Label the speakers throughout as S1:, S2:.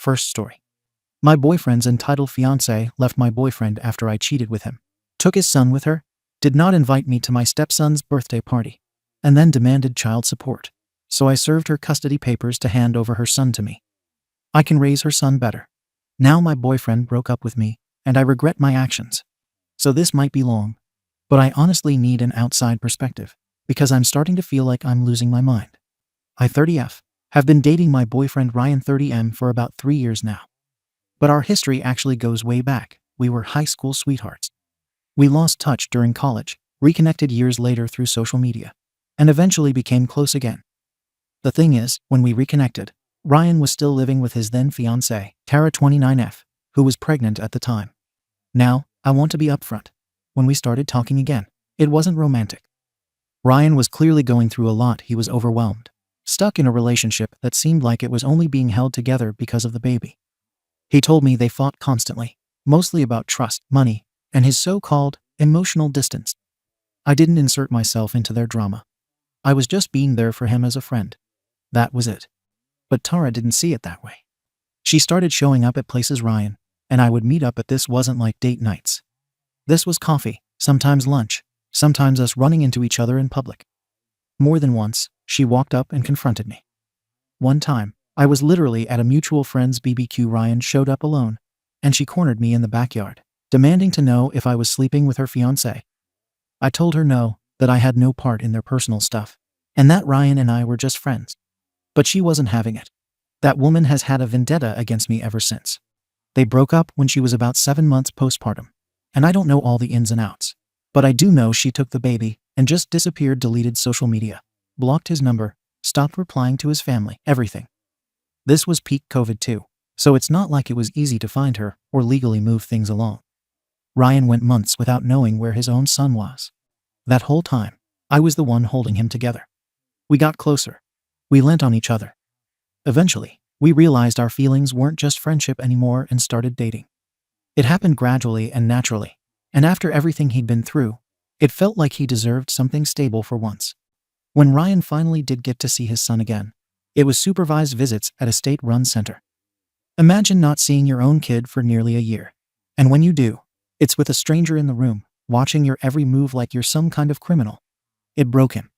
S1: First story. My boyfriend's entitled fiancé left my boyfriend after I cheated with him, took his son with her, did not invite me to my stepson's birthday party, and then demanded child support. So I served her custody papers to hand over her son to me. I can raise her son better. Now my boyfriend broke up with me, and I regret my actions. So this might be long, but I honestly need an outside perspective, because I'm starting to feel like I'm losing my mind. I 30F have been dating my boyfriend Ryan 30M for about 3 years now. But our history actually goes way back. We were high school sweethearts. We lost touch during college, reconnected years later through social media, and eventually became close again. The thing is, when we reconnected, Ryan was still living with his then fiancée, Tara 29F, who was pregnant at the time. Now, I want to be upfront. When we started talking again, it wasn't romantic. Ryan was clearly going through a lot. He was overwhelmed, stuck in a relationship that seemed like it was only being held together because of the baby. He told me they fought constantly, mostly about trust, money, and his so-called emotional distance. I didn't insert myself into their drama. I was just being there for him as a friend. That was it. But Tara didn't see it that way. She started showing up at places Ryan and I would meet up at. This wasn't like date nights. This was coffee, sometimes lunch, sometimes us running into each other in public. More than once, she walked up and confronted me. One time, I was literally at a mutual friend's BBQ. Ryan showed up alone, and she cornered me in the backyard, demanding to know if I was sleeping with her fiancé. I told her no, that I had no part in their personal stuff, and that Ryan and I were just friends. But she wasn't having it. That woman has had a vendetta against me ever since. They broke up when she was about 7 months postpartum, and I don't know all the ins and outs. But I do know she took the baby and just disappeared, deleted social media, blocked his number, stopped replying to his family, everything. This was peak COVID too, so it's not like it was easy to find her or legally move things along. Ryan went months without knowing where his own son was. That whole time, I was the one holding him together. We got closer. We lent on each other. Eventually, we realized our feelings weren't just friendship anymore and started dating. It happened gradually and naturally, and after everything he'd been through, it felt like he deserved something stable for once. When Ryan finally did get to see his son again, it was supervised visits at a state-run center. Imagine not seeing your own kid for nearly a year. And when you do, it's with a stranger in the room, watching your every move like you're some kind of criminal. It broke him.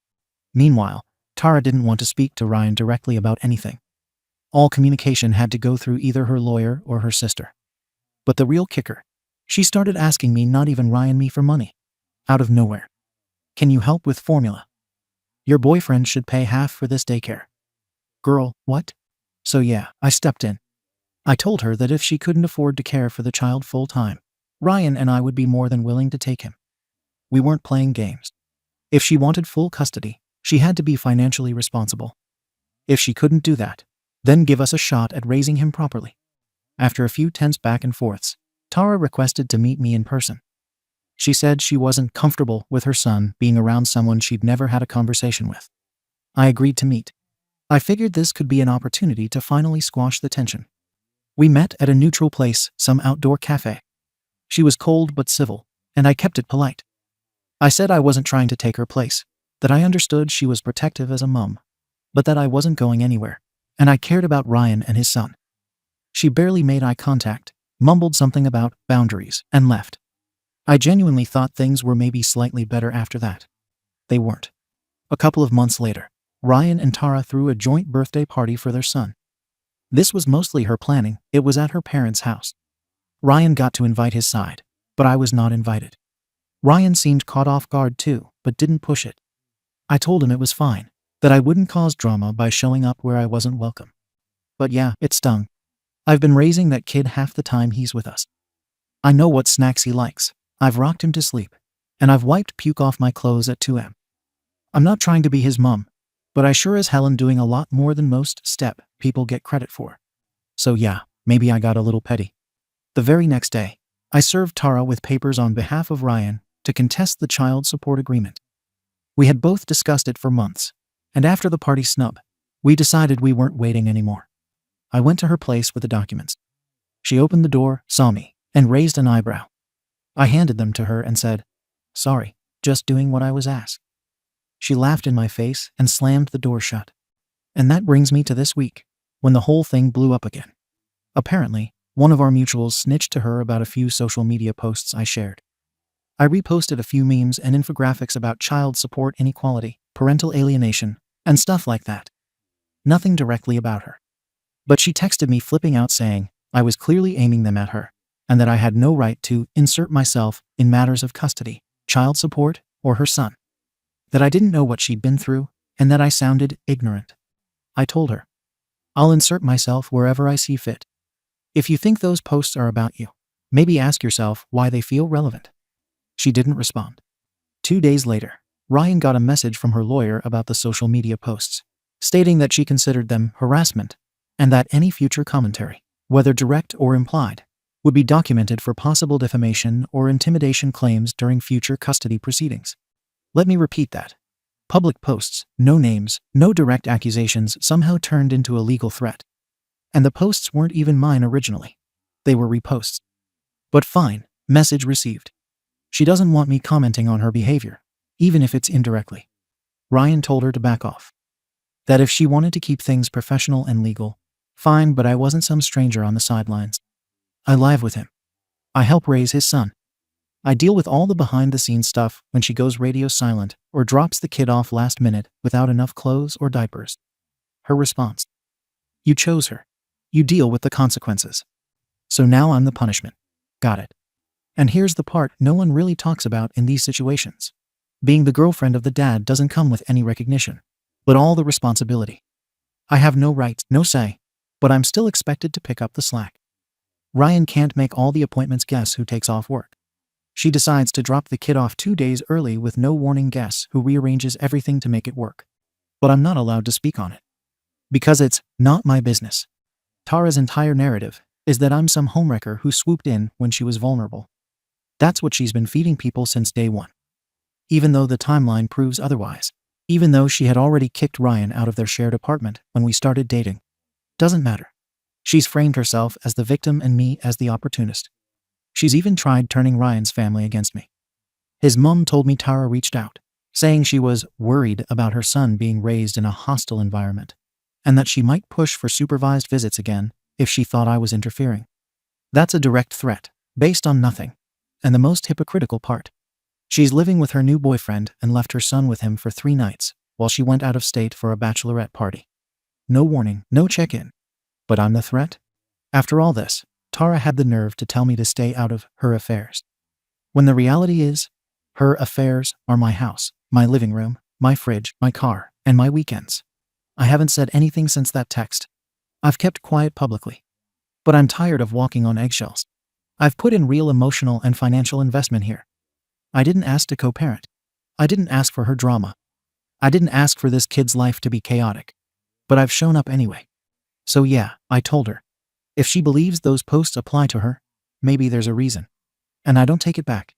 S1: Meanwhile, Tara didn't want to speak to Ryan directly about anything. All communication had to go through either her lawyer or her sister. But the real kicker, she started asking me, not even Ryan, me for money. Out of nowhere. Can you help with formula? Your boyfriend should pay half for this daycare. Girl, what? So yeah, I stepped in. I told her that if she couldn't afford to care for the child full time, Ryan and I would be more than willing to take him. We weren't playing games. If she wanted full custody, she had to be financially responsible. If she couldn't do that, then give us a shot at raising him properly. After a few tense back and forths, Tara requested to meet me in person. She said she wasn't comfortable with her son being around someone she'd never had a conversation with. I agreed to meet. I figured this could be an opportunity to finally squash the tension. We met at a neutral place, some outdoor cafe. She was cold but civil, and I kept it polite. I said I wasn't trying to take her place, that I understood she was protective as a mom, but that I wasn't going anywhere, and I cared about Ryan and his son. She barely made eye contact, mumbled something about boundaries, and left. I genuinely thought things were maybe slightly better after that. They weren't. A couple of months later, Ryan and Tara threw a joint birthday party for their son. This was mostly her planning. It was at her parents' house. Ryan got to invite his side, but I was not invited. Ryan seemed caught off guard too, but didn't push it. I told him it was fine, that I wouldn't cause drama by showing up where I wasn't welcome. But yeah, it stung. I've been raising that kid half the time he's with us. I know what snacks he likes. I've rocked him to sleep, and I've wiped puke off my clothes at 2 a.m. I'm not trying to be his mom, but I sure as hell am doing a lot more than most step people get credit for. So yeah, maybe I got a little petty. The very next day, I served Tara with papers on behalf of Ryan to contest the child support agreement. We had both discussed it for months, and after the party snub, we decided we weren't waiting anymore. I went to her place with the documents. She opened the door, saw me, and raised an eyebrow. I handed them to her and said, "Sorry, just doing what I was asked." She laughed in my face and slammed the door shut. And that brings me to this week, when the whole thing blew up again. Apparently, one of our mutuals snitched to her about a few social media posts I shared. I reposted a few memes and infographics about child support inequality, parental alienation, and stuff like that. Nothing directly about her. But she texted me flipping out saying I was clearly aiming them at her, and that I had no right to insert myself in matters of custody, child support, or her son. That I didn't know what she'd been through, and that I sounded ignorant. I told her, I'll insert myself wherever I see fit. If you think those posts are about you, maybe ask yourself why they feel relevant. She didn't respond. 2 days later, Ryan got a message from her lawyer about the social media posts, stating that she considered them harassment, and that any future commentary, whether direct or implied, would be documented for possible defamation or intimidation claims during future custody proceedings. Let me repeat that. Public posts, no names, no direct accusations somehow turned into a legal threat. And the posts weren't even mine originally. They were reposts. But fine, message received. She doesn't want me commenting on her behavior, even if it's indirectly. Ryan told her to back off. That if she wanted to keep things professional and legal, fine, but I wasn't some stranger on the sidelines. I live with him. I help raise his son. I deal with all the behind-the-scenes stuff when she goes radio silent or drops the kid off last minute without enough clothes or diapers. Her response: you chose her. You deal with the consequences. So now I'm the punishment. Got it. And here's the part no one really talks about in these situations. Being the girlfriend of the dad doesn't come with any recognition, but all the responsibility. I have no rights, no say, but I'm still expected to pick up the slack. Ryan can't make all the appointments guess who takes off work. She decides to drop the kid off 2 days early with no warning guess who rearranges everything to make it work. But I'm not allowed to speak on it. Because it's not my business. Tara's entire narrative is that I'm some homewrecker who swooped in when she was vulnerable. That's what she's been feeding people since day one. Even though the timeline proves otherwise. Even though she had already kicked Ryan out of their shared apartment when we started dating. Doesn't matter. She's framed herself as the victim and me as the opportunist. She's even tried turning Ryan's family against me. His mom told me Tara reached out, saying she was worried about her son being raised in a hostile environment, and that she might push for supervised visits again if she thought I was interfering. That's a direct threat, based on nothing. And the most hypocritical part. She's living with her new boyfriend and left her son with him for 3 nights while she went out of state for a bachelorette party. No warning, no check-in. But I'm the threat? After all this, Tara had the nerve to tell me to stay out of her affairs. When the reality is, her affairs are my house, my living room, my fridge, my car, and my weekends. I haven't said anything since that text. I've kept quiet publicly. But I'm tired of walking on eggshells. I've put in real emotional and financial investment here. I didn't ask to co-parent. I didn't ask for her drama. I didn't ask for this kid's life to be chaotic. But I've shown up anyway. So yeah, I told her. If she believes those posts apply to her, maybe there's a reason. And I don't take it back.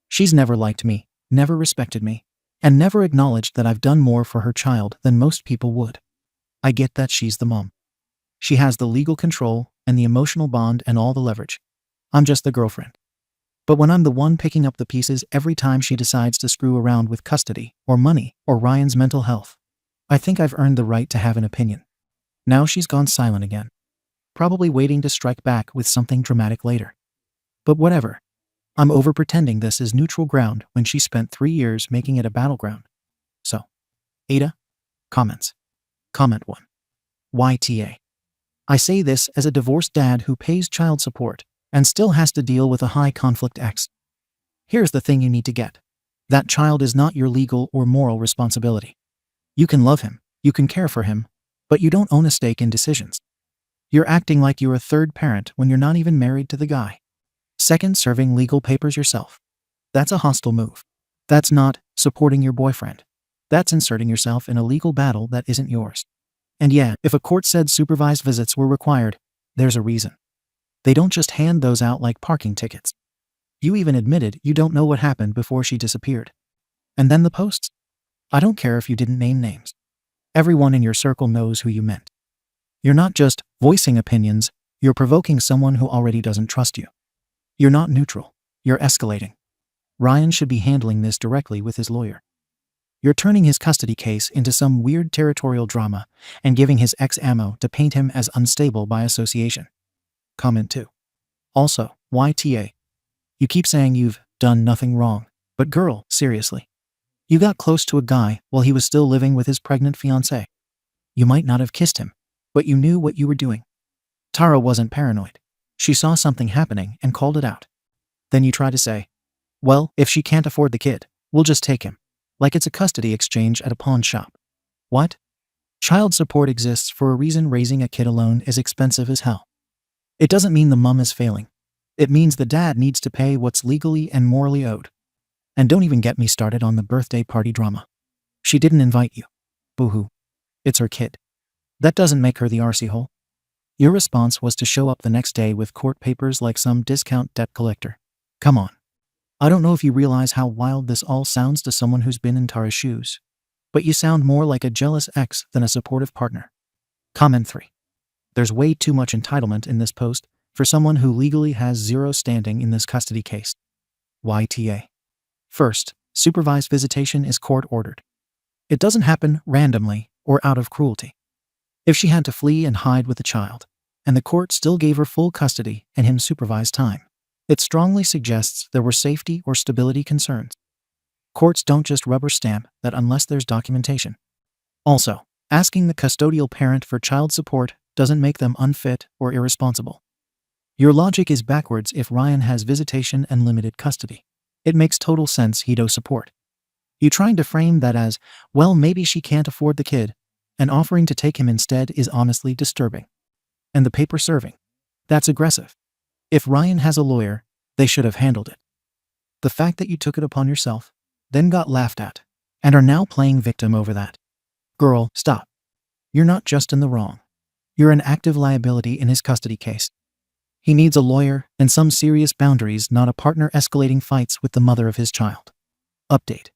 S1: She's never liked me, never respected me, and never acknowledged that I've done more for her child than most people would. I get that she's the mom. She has the legal control and the emotional bond and all the leverage. I'm just the girlfriend. But when I'm the one picking up the pieces every time she decides to screw around with custody, or money, or Ryan's mental health, I think I've earned the right to have an opinion. Now she's gone silent again. Probably waiting to strike back with something dramatic later. But whatever. I'm over pretending this is neutral ground when she spent 3 years making it a battleground. So, Ada? Comments. Comment 1. YTA. I say this as a divorced dad who pays child support and still has to deal with a high-conflict ex. Here's the thing you need to get. That child is not your legal or moral responsibility. You can love him, you can care for him, but you don't own a stake in decisions. You're acting like you're a third parent when you're not even married to the guy. Second, serving legal papers yourself. That's a hostile move. That's not supporting your boyfriend. That's inserting yourself in a legal battle that isn't yours. And yeah, if a court said supervised visits were required, there's a reason. They don't just hand those out like parking tickets. You even admitted you don't know what happened before she disappeared. And then the posts? I don't care if you didn't name names. Everyone in your circle knows who you meant. You're not just voicing opinions, you're provoking someone who already doesn't trust you. You're not neutral, you're escalating. Ryan should be handling this directly with his lawyer. You're turning his custody case into some weird territorial drama and giving his ex ammo to paint him as unstable by association. Comment 2. Also, YTA. You keep saying you've done nothing wrong. But girl, seriously. You got close to a guy while he was still living with his pregnant fiancé. You might not have kissed him, but you knew what you were doing. Tara wasn't paranoid. She saw something happening and called it out. Then you try to say, well, if she can't afford the kid, we'll just take him. Like it's a custody exchange at a pawn shop. What? Child support exists for a reason. Raising a kid alone is expensive as hell. It doesn't mean the mum is failing. It means the dad needs to pay what's legally and morally owed. And don't even get me started on the birthday party drama. She didn't invite you. Boo-hoo. It's her kid. That doesn't make her the arsehole. Your response was to show up the next day with court papers like some discount debt collector. Come on. I don't know if you realize how wild this all sounds to someone who's been in Tara's shoes, but you sound more like a jealous ex than a supportive partner. Comment 3. There's way too much entitlement in this post for someone who legally has zero standing in this custody case. YTA. First, supervised visitation is court-ordered. It doesn't happen randomly or out of cruelty. If she had to flee and hide with the child, and the court still gave her full custody and him supervised time, it strongly suggests there were safety or stability concerns. Courts don't just rubber stamp that unless there's documentation. Also, asking the custodial parent for child support doesn't make them unfit or irresponsible. Your logic is backwards. If Ryan has visitation and limited custody, it makes total sense he'd owe support. You trying to frame that as, well, maybe she can't afford the kid, and offering to take him instead is honestly disturbing. And the paper serving. That's aggressive. If Ryan has a lawyer, they should have handled it. The fact that you took it upon yourself, then got laughed at, and are now playing victim over that. Girl, stop. You're not just in the wrong. You're an active liability in his custody case. He needs a lawyer and some serious boundaries, not a partner escalating fights with the mother of his child. Update.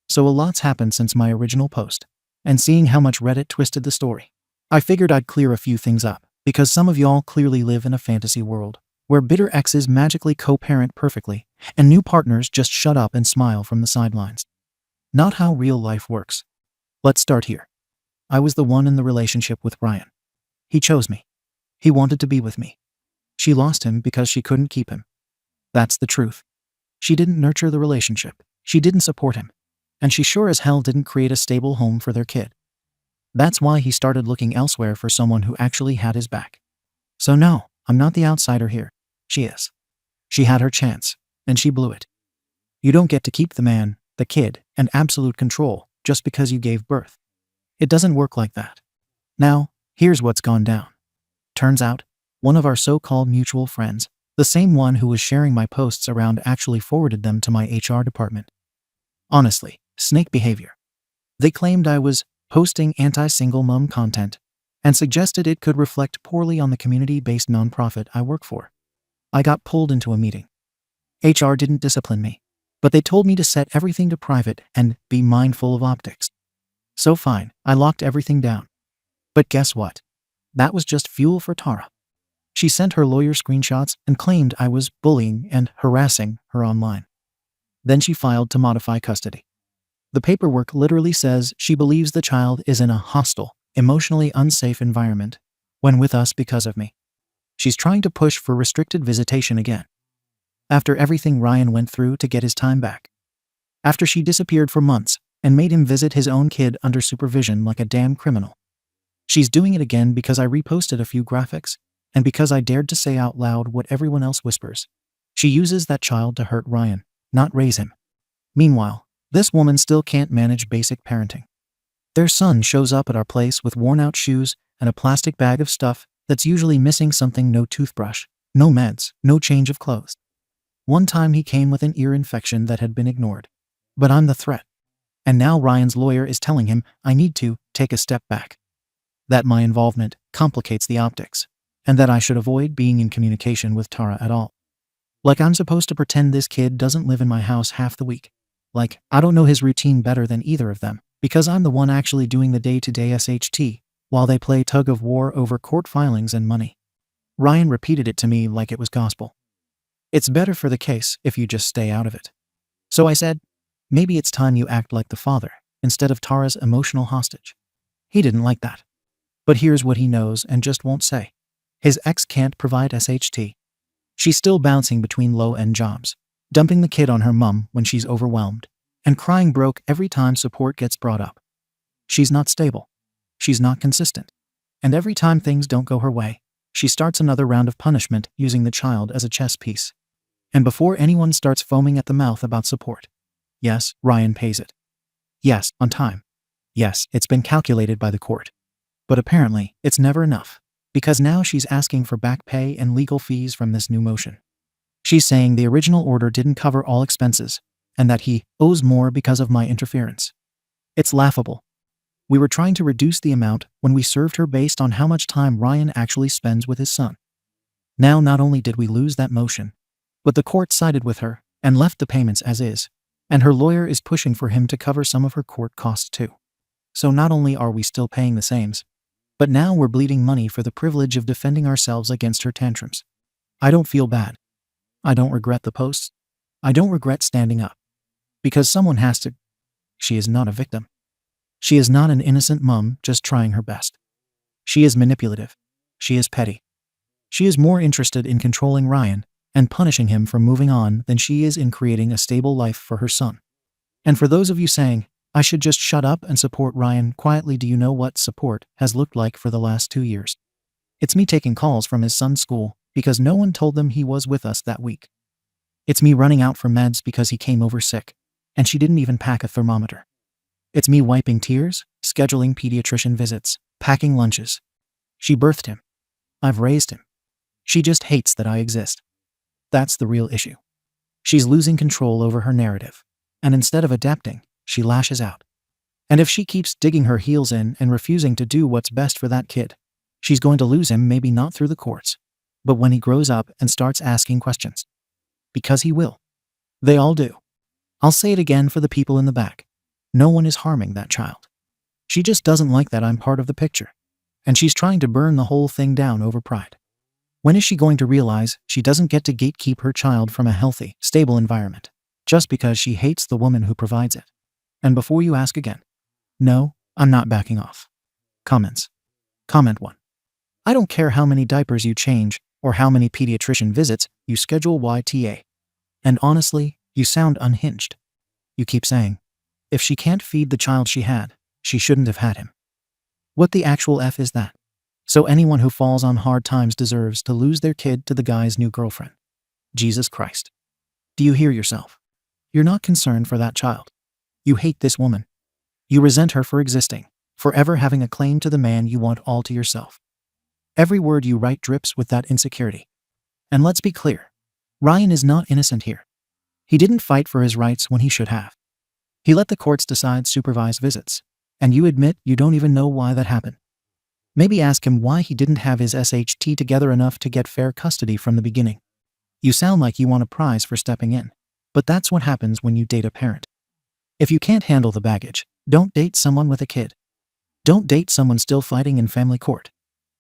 S1: So a lot's happened since my original post, and seeing how much Reddit twisted the story, I figured I'd clear a few things up, because some of y'all clearly live in a fantasy world, where bitter exes magically co-parent perfectly, and new partners just shut up and smile from the sidelines. Not how real life works. Let's start here. I was the one in the relationship with Ryan. He chose me. He wanted to be with me. She lost him because she couldn't keep him. That's the truth. She didn't nurture the relationship. She didn't support him. And she sure as hell didn't create a stable home for their kid. That's why he started looking elsewhere for someone who actually had his back. So no, I'm not the outsider here. She is. She had her chance, and she blew it. You don't get to keep the man, the kid, and absolute control just because you gave birth. It doesn't work like that. Now, here's what's gone down. Turns out, one of our so-called mutual friends, the same one who was sharing my posts around, actually forwarded them to my HR department. Honestly, snake behavior. They claimed I was posting anti-single mom content and suggested it could reflect poorly on the community-based nonprofit I work for. I got pulled into a meeting. HR didn't discipline me, but they told me to set everything to private and be mindful of optics. So fine, I locked everything down. But guess what? That was just fuel for Tara. She sent her lawyer screenshots and claimed I was bullying and harassing her online. Then she filed to modify custody. The paperwork literally says she believes the child is in a hostile, emotionally unsafe environment when with us because of me. She's trying to push for restricted visitation again. After everything Ryan went through to get his time back. After she disappeared for months and made him visit his own kid under supervision like a damn criminal. She's doing it again because I reposted a few graphics and because I dared to say out loud what everyone else whispers. She uses that child to hurt Ryan, not raise him. Meanwhile, this woman still can't manage basic parenting. Their son shows up at our place with worn-out shoes and a plastic bag of stuff that's usually missing something: no toothbrush, no meds, no change of clothes. One time he came with an ear infection that had been ignored. But I'm the threat. And now Ryan's lawyer is telling him I need to take a step back. That my involvement complicates the optics, and that I should avoid being in communication with Tara at all. Like I'm supposed to pretend this kid doesn't live in my house half the week. Like I don't know his routine better than either of them, because I'm the one actually doing the day-to-day SHT, while they play tug of war over court filings and money. Ryan repeated it to me like it was gospel. It's better for the case if you just stay out of it. So I said, maybe it's time you act like the father, instead of Tara's emotional hostage. He didn't like that. But here's what he knows and just won't say. His ex can't provide SHT. She's still bouncing between low-end jobs, dumping the kid on her mum when she's overwhelmed, and crying broke every time support gets brought up. She's not stable. She's not consistent. And every time things don't go her way, she starts another round of punishment using the child as a chess piece. And before anyone starts foaming at the mouth about support, yes, Ryan pays it. Yes, on time. Yes, it's been calculated by the court. But apparently, it's never enough, because now she's asking for back pay and legal fees from this new motion. She's saying the original order didn't cover all expenses, and that he owes more because of my interference. It's laughable. We were trying to reduce the amount when we served her based on how much time Ryan actually spends with his son. Now not only did we lose that motion, but the court sided with her and left the payments as is, and her lawyer is pushing for him to cover some of her court costs too. So not only are we still paying the sames, but now we're bleeding money for the privilege of defending ourselves against her tantrums. I don't feel bad. I don't regret the posts. I don't regret standing up. Because someone has to. She is not a victim. She is not an innocent mum just trying her best. She is manipulative. She is petty. She is more interested in controlling Ryan and punishing him for moving on than she is in creating a stable life for her son. And for those of you saying, I should just shut up and support Ryan quietly, do you know what support has looked like for the last 2 years? It's me taking calls from his son's school because no one told them he was with us that week. It's me running out for meds because he came over sick, and she didn't even pack a thermometer. It's me wiping tears, scheduling pediatrician visits, packing lunches. She birthed him. I've raised him. She just hates that I exist. That's the real issue. She's losing control over her narrative, and instead of adapting, she lashes out. And if she keeps digging her heels in and refusing to do what's best for that kid, she's going to lose him, maybe not through the courts, but when he grows up and starts asking questions. Because he will. They all do. I'll say it again for the people in the back. No one is harming that child. She just doesn't like that I'm part of the picture, and she's trying to burn the whole thing down over pride. When is she going to realize she doesn't get to gatekeep her child from a healthy, stable environment, just because she hates the woman who provides it? And before you ask again, no, I'm not backing off. Comments. Comment 1. I don't care how many diapers you change or how many pediatrician visits you schedule YTA. And honestly, you sound unhinged. You keep saying, if she can't feed the child she had, she shouldn't have had him. What the actual F is that? So anyone who falls on hard times deserves to lose their kid to the guy's new girlfriend. Jesus Christ. Do you hear yourself? You're not concerned for that child. You hate this woman. You resent her for existing, for ever having a claim to the man you want all to yourself. Every word you write drips with that insecurity. And let's be clear, Ryan is not innocent here. He didn't fight for his rights when he should have. He let the courts decide supervised visits, and you admit you don't even know why that happened. Maybe ask him why he didn't have his SHT together enough to get fair custody from the beginning. You sound like you want a prize for stepping in, but that's what happens when you date a parent. If you can't handle the baggage, don't date someone with a kid. Don't date someone still fighting in family court.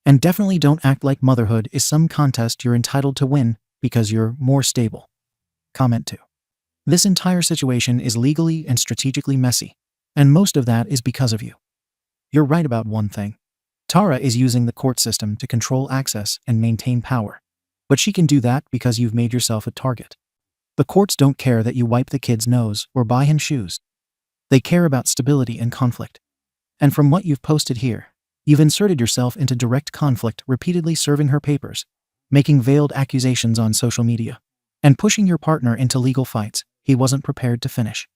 S1: And definitely don't act like motherhood is some contest you're entitled to win because you're more stable. Comment 2. This entire situation is legally and strategically messy, and most of that is because of you. You're right about one thing. Tara is using the court system to control access and maintain power, but she can do that because you've made yourself a target. The courts don't care that you wipe the kid's nose or buy him shoes. They care about stability and conflict. And from what you've posted here, you've inserted yourself into direct conflict, repeatedly serving her papers, making veiled accusations on social media, and pushing your partner into legal fights he wasn't prepared to finish.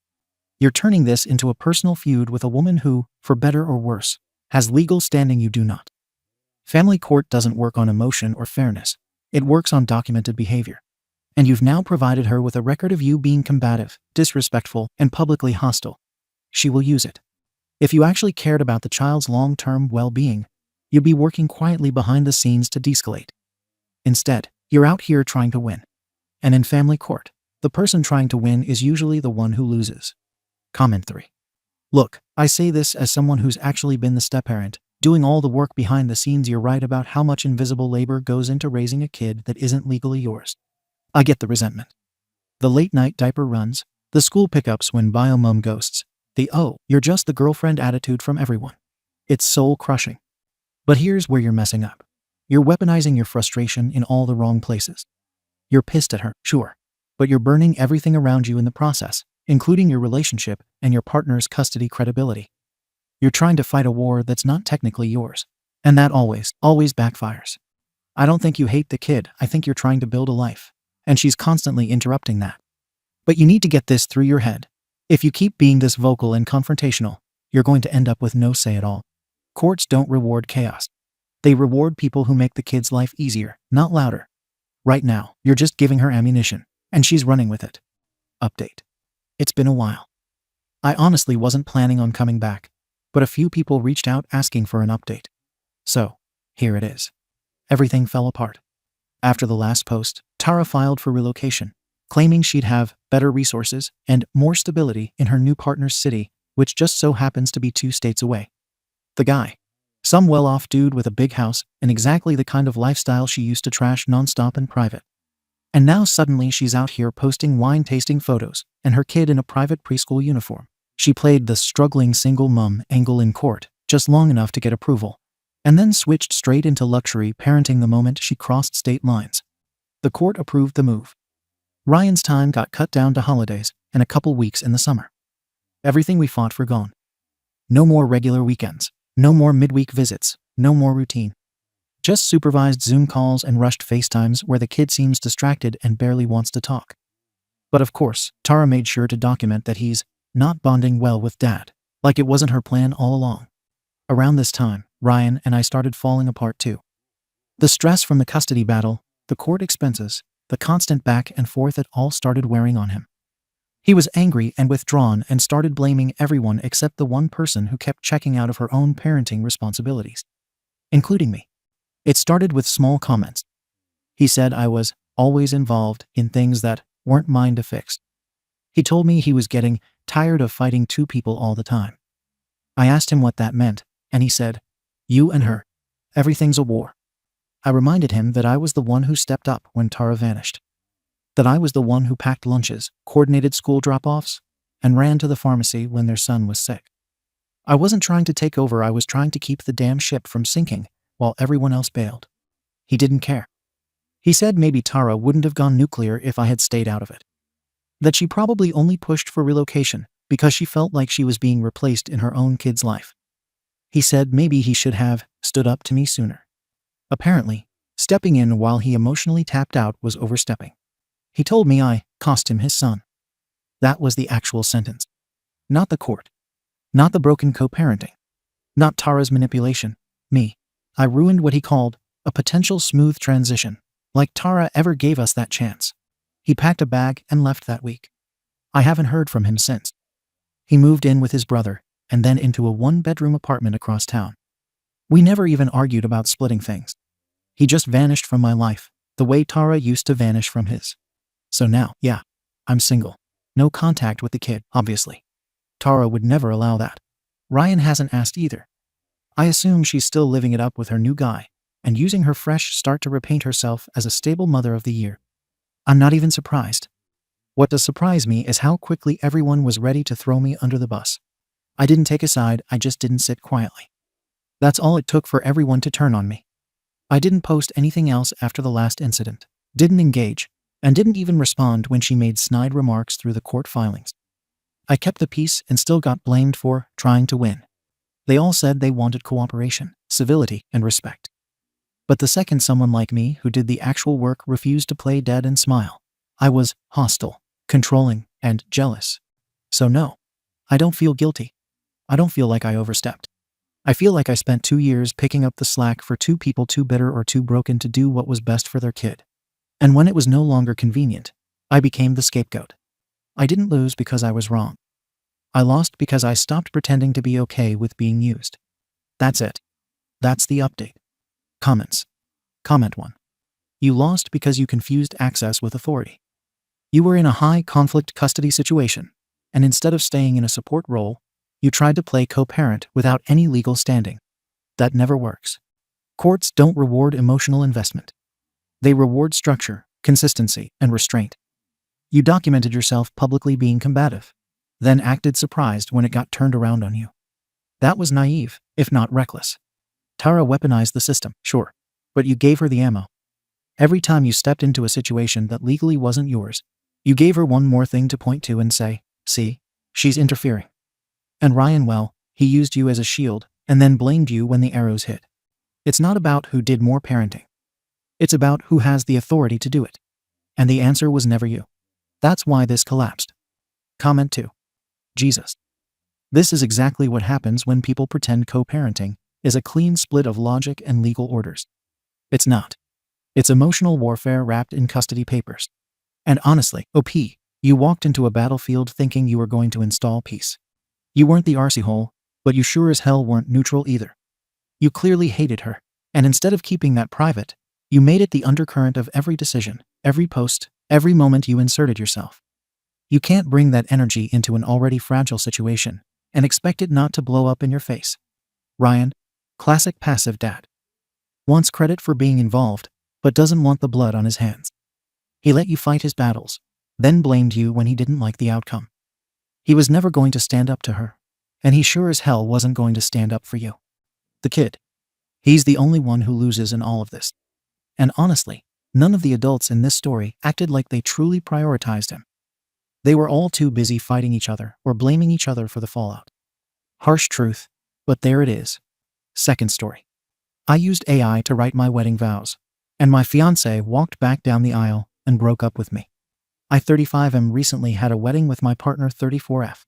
S1: You're turning this into a personal feud with a woman who, for better or worse, has legal standing you do not. Family court doesn't work on emotion or fairness. It works on documented behavior. And you've now provided her with a record of you being combative, disrespectful, and publicly hostile. She will use it. If you actually cared about the child's long-term well-being, you'd be working quietly behind the scenes to de-escalate. Instead, you're out here trying to win. And in family court, the person trying to win is usually the one who loses. Comment 3. Look, I say this as someone who's actually been the step-parent, doing all the work behind the scenes. You're right about how much invisible labor goes into raising a kid that isn't legally yours. I get the resentment. The late-night diaper runs, the school pickups when bio-mom ghosts, the "oh, you're just the girlfriend" attitude from everyone. It's soul-crushing. But here's where you're messing up. You're weaponizing your frustration in all the wrong places. You're pissed at her, sure, but you're burning everything around you in the process, including your relationship and your partner's custody credibility. You're trying to fight a war that's not technically yours. And that always backfires. I don't think you hate the kid, I think you're trying to build a life. And she's constantly interrupting that. But you need to get this through your head. If you keep being this vocal and confrontational, you're going to end up with no say at all. Courts don't reward chaos. They reward people who make the kid's life easier, not louder. Right now, you're just giving her ammunition, and she's running with it. Update. It's been a while. I honestly wasn't planning on coming back, but a few people reached out asking for an update. So, here it is. Everything fell apart. After the last post, Tara filed for relocation, claiming she'd have better resources and more stability in her new partner's city, which just so happens to be 2 states away. The guy. Some well-off dude with a big house and exactly the kind of lifestyle she used to trash nonstop in private. And now suddenly she's out here posting wine-tasting photos and her kid in a private preschool uniform. She played the struggling single mom angle in court just long enough to get approval, and then switched straight into luxury parenting the moment she crossed state lines. The court approved the move. Ryan's time got cut down to holidays and a couple weeks in the summer. Everything we fought for gone. No more regular weekends. No more midweek visits, no more routine. Just supervised Zoom calls and rushed FaceTimes where the kid seems distracted and barely wants to talk. But of course, Tara made sure to document that he's not bonding well with Dad, like it wasn't her plan all along. Around this time, Ryan and I started falling apart too. The stress from the custody battle, the court expenses, the constant back and forth, it all started wearing on him. He was angry and withdrawn and started blaming everyone except the one person who kept checking out of her own parenting responsibilities, including me. It started with small comments. He said I was always involved in things that weren't mine to fix. He told me he was getting tired of fighting 2 people all the time. I asked him what that meant, and he said, "You and her. Everything's a war." I reminded him that I was the one who stepped up when Tara vanished. That I was the one who packed lunches, coordinated school drop-offs, and ran to the pharmacy when their son was sick. I wasn't trying to take over, I was trying to keep the damn ship from sinking while everyone else bailed. He didn't care. He said maybe Tara wouldn't have gone nuclear if I had stayed out of it. That she probably only pushed for relocation because she felt like she was being replaced in her own kid's life. He said maybe he should have stood up to me sooner. Apparently, stepping in while he emotionally tapped out was overstepping. He told me I cost him his son. That was the actual sentence. Not the court. Not the broken co-parenting. Not Tara's manipulation. Me. I ruined what he called a potential smooth transition, like Tara ever gave us that chance. He packed a bag and left that week. I haven't heard from him since. He moved in with his brother, and then into a 1-bedroom apartment across town. We never even argued about splitting things. He just vanished from my life, the way Tara used to vanish from his. So now, yeah, I'm single. No contact with the kid, obviously. Tara would never allow that. Ryan hasn't asked either. I assume she's still living it up with her new guy, and using her fresh start to repaint herself as a stable mother of the year. I'm not even surprised. What does surprise me is how quickly everyone was ready to throw me under the bus. I didn't take a side, I just didn't sit quietly. That's all it took for everyone to turn on me. I didn't post anything else after the last incident, didn't engage, and didn't even respond when she made snide remarks through the court filings. I kept the peace and still got blamed for trying to win. They all said they wanted cooperation, civility, and respect. But the second someone like me who did the actual work refused to play dead and smile, I was hostile, controlling, and jealous. So no, I don't feel guilty. I don't feel like I overstepped. I feel like I spent 2 years picking up the slack for 2 people too bitter or too broken to do what was best for their kid. And when it was no longer convenient, I became the scapegoat. I didn't lose because I was wrong. I lost because I stopped pretending to be okay with being used. That's it. That's the update. Comments. Comment 1. You lost because you confused access with authority. You were in a high-conflict custody situation, and instead of staying in a support role, you tried to play co-parent without any legal standing. That never works. Courts don't reward emotional investment. They reward structure, consistency, and restraint. You documented yourself publicly being combative, then acted surprised when it got turned around on you. That was naive, if not reckless. Tara weaponized the system, sure. but you gave her the ammo. Every time you stepped into a situation that legally wasn't yours, you gave her one more thing to point to and say, "See, she's interfering." And Ryan, well, he used you as a shield and then blamed you when the arrows hit. It's not about who did more parenting. It's about who has the authority to do it. And the answer was never you. That's why this collapsed. Comment 2. Jesus. This is exactly what happens when people pretend co-parenting is a clean split of logic and legal orders. It's not. It's emotional warfare wrapped in custody papers. And honestly, OP, you walked into a battlefield thinking you were going to install peace. You weren't the arsehole, but you sure as hell weren't neutral either. You clearly hated her, and instead of keeping that private, you made it the undercurrent of every decision, every post, every moment you inserted yourself. You can't bring that energy into an already fragile situation and expect it not to blow up in your face. Ryan, classic passive dad. Wants credit for being involved, but doesn't want the blood on his hands. He let you fight his battles, then blamed you when he didn't like the outcome. He was never going to stand up to her, and he sure as hell wasn't going to stand up for you. The kid. He's the only one who loses in all of this. And honestly, none of the adults in this story acted like they truly prioritized him. They were all too busy fighting each other or blaming each other for the fallout. Harsh truth, but there it is. Second story. I used AI to write my wedding vows, and my fiancé walked back down the aisle and broke up with me. I 35M recently had a wedding with my partner 34F.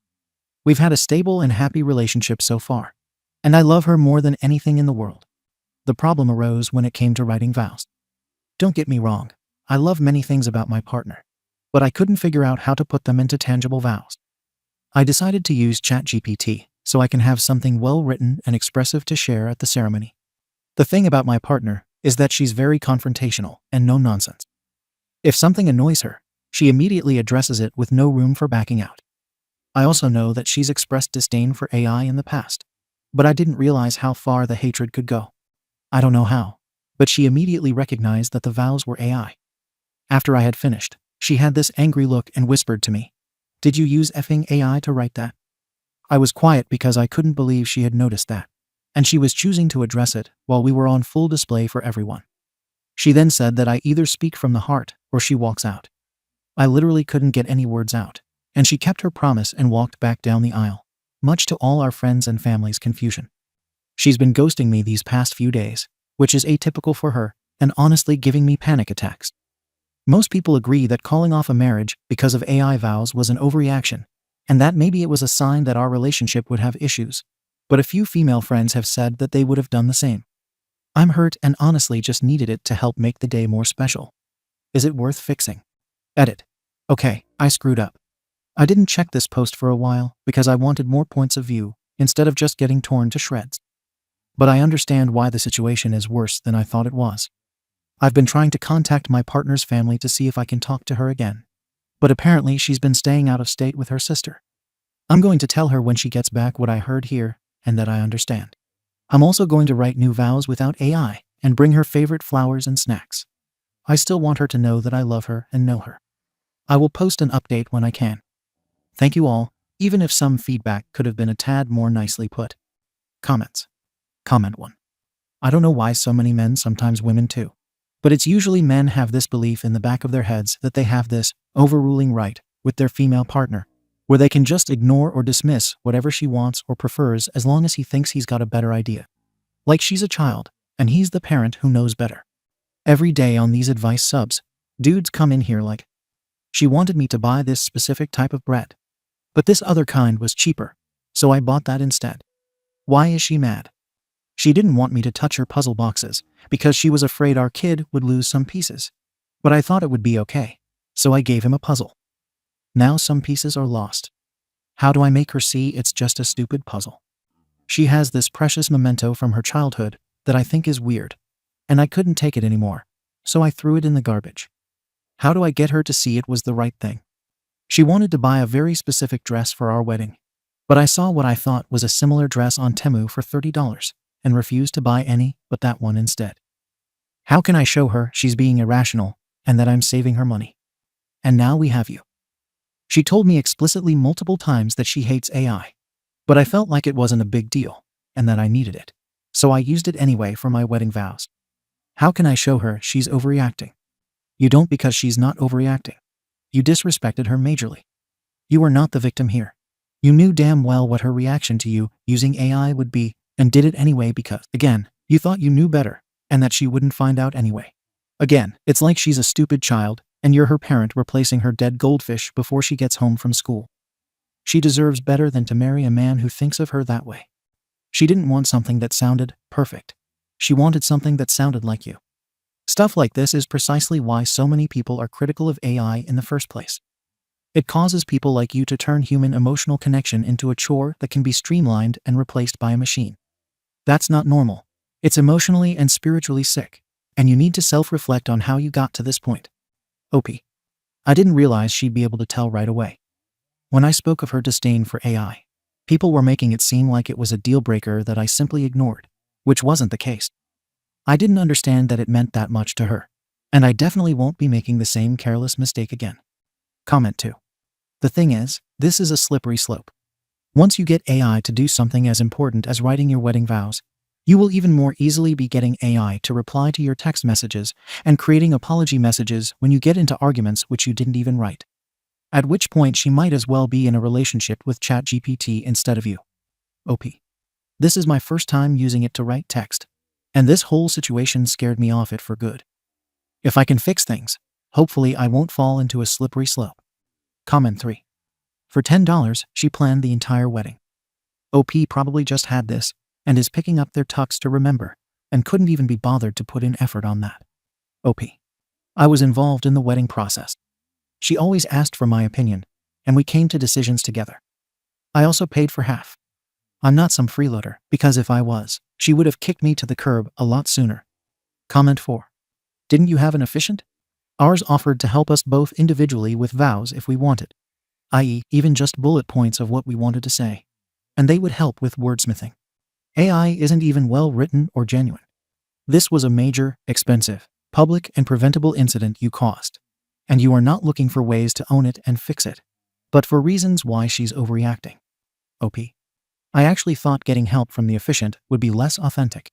S1: We've had a stable and happy relationship so far, and I love her more than anything in the world. The problem arose when it came to writing vows. Don't get me wrong, I love many things about my partner, but I couldn't figure out how to put them into tangible vows. I decided to use ChatGPT so I can have something well written and expressive to share at the ceremony. The thing about my partner is that she's very confrontational and no nonsense. If something annoys her, she immediately addresses it with no room for backing out. I also know that she's expressed disdain for AI in the past, but I didn't realize how far the hatred could go. I don't know how, but she immediately recognized that the vows were AI. After I had finished, she had this angry look and whispered to me, "Did you use effing AI to write that?" I was quiet because I couldn't believe she had noticed that, and she was choosing to address it while we were on full display for everyone. She then said that I either speak from the heart or she walks out. I literally couldn't get any words out, and she kept her promise and walked back down the aisle, much to all our friends and family's confusion. She's been ghosting me these past few days, which is atypical for her, and honestly giving me panic attacks. Most people agree that calling off a marriage because of AI vows was an overreaction, and that maybe it was a sign that our relationship would have issues, but a few female friends have said that they would have done the same. I'm hurt and honestly just needed it to help make the day more special. Is it worth fixing? Edit. Okay, I screwed up. I didn't check this post for a while because I wanted more points of view instead of just getting torn to shreds. But I understand why the situation is worse than I thought it was. I've been trying to contact my partner's family to see if I can talk to her again, but apparently she's been staying out of state with her sister. I'm going to tell her when she gets back what I heard here and that I understand. I'm also going to write new vows without AI and bring her favorite flowers and snacks. I still want her to know that I love her and know her. I will post an update when I can. Thank you all, even if some feedback could have been a tad more nicely put. Comments. Comment 1. I don't know why so many men, sometimes women too, but it's usually men have this belief in the back of their heads that they have this overruling right with their female partner, where they can just ignore or dismiss whatever she wants or prefers as long as he thinks he's got a better idea. Like she's a child, and he's the parent who knows better. Every day on these advice subs, dudes come in here like, "She wanted me to buy this specific type of bread, but this other kind was cheaper, so I bought that instead. Why is she mad? She didn't want me to touch her puzzle boxes because she was afraid our kid would lose some pieces. But I thought it would be okay, so I gave him a puzzle. Now some pieces are lost. How do I make her see it's just a stupid puzzle? She has this precious memento from her childhood that I think is weird, and I couldn't take it anymore, so I threw it in the garbage. How do I get her to see it was the right thing? She wanted to buy a very specific dress for our wedding, but I saw what I thought was a similar dress on Temu for $30 and refused to buy any but that one instead. How can I show her she's being irrational and that I'm saving her money? And now we have you. She told me explicitly multiple times that she hates AI, but I felt like it wasn't a big deal and that I needed it, so I used it anyway for my wedding vows. How can I show her she's overreacting? You don't, because she's not overreacting. You disrespected her majorly. You were not the victim here. You knew damn well what her reaction to you using AI would be, and did it anyway because, again, you thought you knew better, and that she wouldn't find out anyway. Again, it's like she's a stupid child, and you're her parent replacing her dead goldfish before she gets home from school. She deserves better than to marry a man who thinks of her that way. She didn't want something that sounded perfect. She wanted something that sounded like you. Stuff like this is precisely why so many people are critical of AI in the first place. It causes people like you to turn human emotional connection into a chore that can be streamlined and replaced by a machine. That's not normal. It's emotionally and spiritually sick, and you need to self-reflect on how you got to this point. OP. I didn't realize she'd be able to tell right away. When I spoke of her disdain for AI, people were making it seem like it was a deal breaker that I simply ignored, which wasn't the case. I didn't understand that it meant that much to her, and I definitely won't be making the same careless mistake again. Comment 2. The thing is, this is a slippery slope. Once you get AI to do something as important as writing your wedding vows, you will even more easily be getting AI to reply to your text messages and creating apology messages when you get into arguments which you didn't even write. At which point she might as well be in a relationship with ChatGPT instead of you. OP. This is my first time using it to write text, and this whole situation scared me off it for good. If I can fix things, hopefully I won't fall into a slippery slope. Comment 3. For $10, she planned the entire wedding. OP probably just had this, and is picking up their tux to remember, and couldn't even be bothered to put in effort on that. OP. I was involved in the wedding process. She always asked for my opinion, and we came to decisions together. I also paid for half. I'm not some freeloader, because if I was, she would have kicked me to the curb a lot sooner. Comment 4. Didn't you have an officiant? Ours offered to help us both individually with vows if we wanted, i.e., even just bullet points of what we wanted to say, and they would help with wordsmithing. AI isn't even well written or genuine. This was a major, expensive, public and preventable incident you caused, and you are not looking for ways to own it and fix it, but for reasons why she's overreacting. OP. I actually thought getting help from the officiant would be less authentic.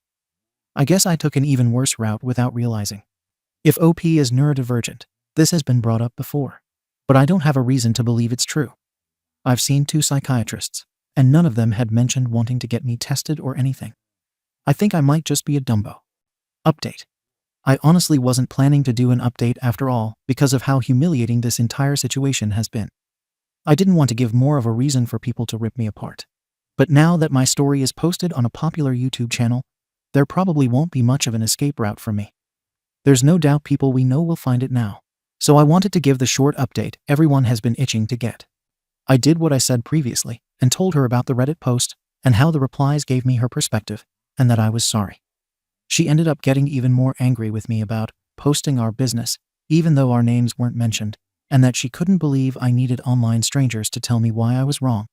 S1: I guess I took an even worse route without realizing. If OP is neurodivergent, this has been brought up before, but I don't have a reason to believe it's true. I've seen 2 psychiatrists, and none of them had mentioned wanting to get me tested or anything. I think I might just be a dumbo. Update. I honestly wasn't planning to do an update after all because of how humiliating this entire situation has been. I didn't want to give more of a reason for people to rip me apart. But now that my story is posted on a popular YouTube channel, there probably won't be much of an escape route from me. There's no doubt people we know will find it now. So I wanted to give the short update everyone has been itching to get. I did what I said previously and told her about the Reddit post and how the replies gave me her perspective and that I was sorry. She ended up getting even more angry with me about posting our business, even though our names weren't mentioned, and that she couldn't believe I needed online strangers to tell me why I was wrong.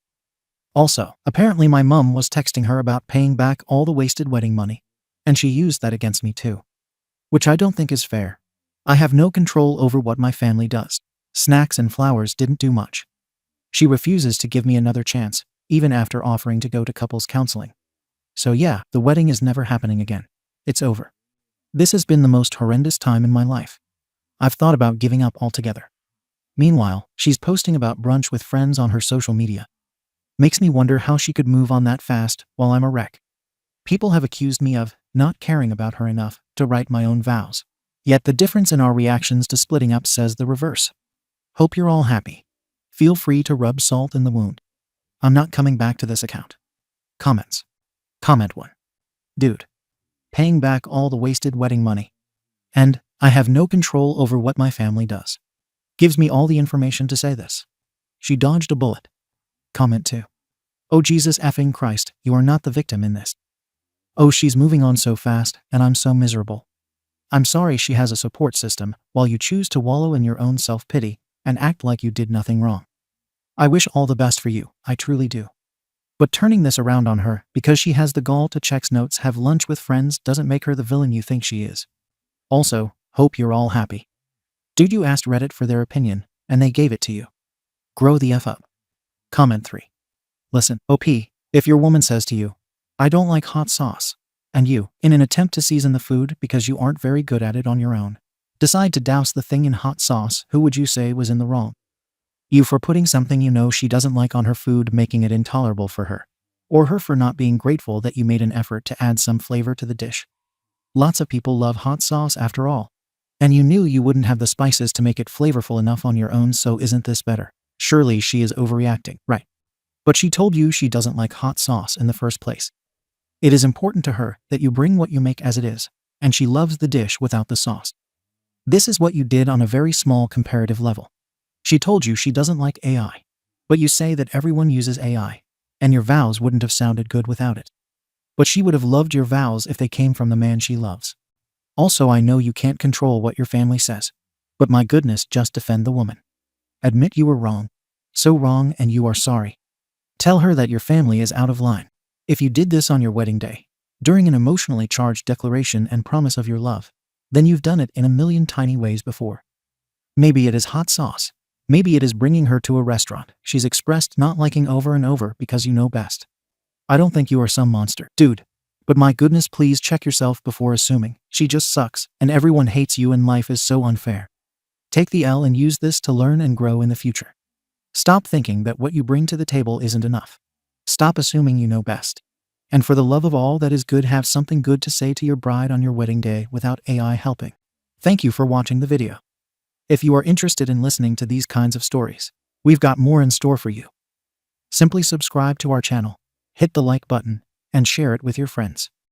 S1: Also, apparently my mum was texting her about paying back all the wasted wedding money, and she used that against me too. Which I don't think is fair. I have no control over what my family does. Snacks and flowers didn't do much. She refuses to give me another chance, even after offering to go to couples counseling. So yeah, the wedding is never happening again. It's over. This has been the most horrendous time in my life. I've thought about giving up altogether. Meanwhile, she's posting about brunch with friends on her social media. Makes me wonder how she could move on that fast while I'm a wreck. People have accused me of not caring about her enough to write my own vows. Yet the difference in our reactions to splitting up says the reverse. Hope you're all happy. Feel free to rub salt in the wound. I'm not coming back to this account. Comments. Comment 1. Dude. Paying back all the wasted wedding money. And I have no control over what my family does. Gives me all the information to say this. She dodged a bullet. Comment 2. Oh Jesus effing Christ, you are not the victim in this. Oh, she's moving on so fast, and I'm so miserable. I'm sorry she has a support system while you choose to wallow in your own self-pity and act like you did nothing wrong. I wish all the best for you, I truly do. But turning this around on her because she has the gall to check notes have lunch with friends doesn't make her the villain you think she is. Also, hope you're all happy. Dude, you asked Reddit for their opinion, and they gave it to you. Grow the F up. Comment 3. Listen, OP, if your woman says to you, I don't like hot sauce, And you, in an attempt to season the food because you aren't very good at it on your own, decide to douse the thing in hot sauce. Who would you say was in the wrong? You for putting something you know she doesn't like on her food, making it intolerable for her. Or her for not being grateful that you made an effort to add some flavor to the dish. Lots of people love hot sauce after all. And you knew you wouldn't have the spices to make it flavorful enough on your own, so isn't this better? Surely she is overreacting, right? But she told you she doesn't like hot sauce in the first place. It is important to her that you bring what you make as it is, and she loves the dish without the sauce. This is what you did on a very small comparative level. She told you she doesn't like AI, but you say that everyone uses AI, and your vows wouldn't have sounded good without it. But she would have loved your vows if they came from the man she loves. Also, I know you can't control what your family says, but my goodness, just defend the woman. Admit you were wrong. So wrong, and you are sorry. Tell her that your family is out of line. If you did this on your wedding day, during an emotionally charged declaration and promise of your love, then you've done it in a million tiny ways before. Maybe it is hot sauce. Maybe it is bringing her to a restaurant she's expressed not liking over and over because you know best. I don't think you are some monster, dude. But my goodness, please check yourself before assuming. She just sucks, and everyone hates you, and life is so unfair. Take the L and use this to learn and grow in the future. Stop thinking that what you bring to the table isn't enough. Stop assuming you know best. And for the love of all that is good, have something good to say to your bride on your wedding day without AI helping. Thank you for watching the video. If you are interested in listening to these kinds of stories, we've got more in store for you. Simply subscribe to our channel, hit the like button, and share it with your friends.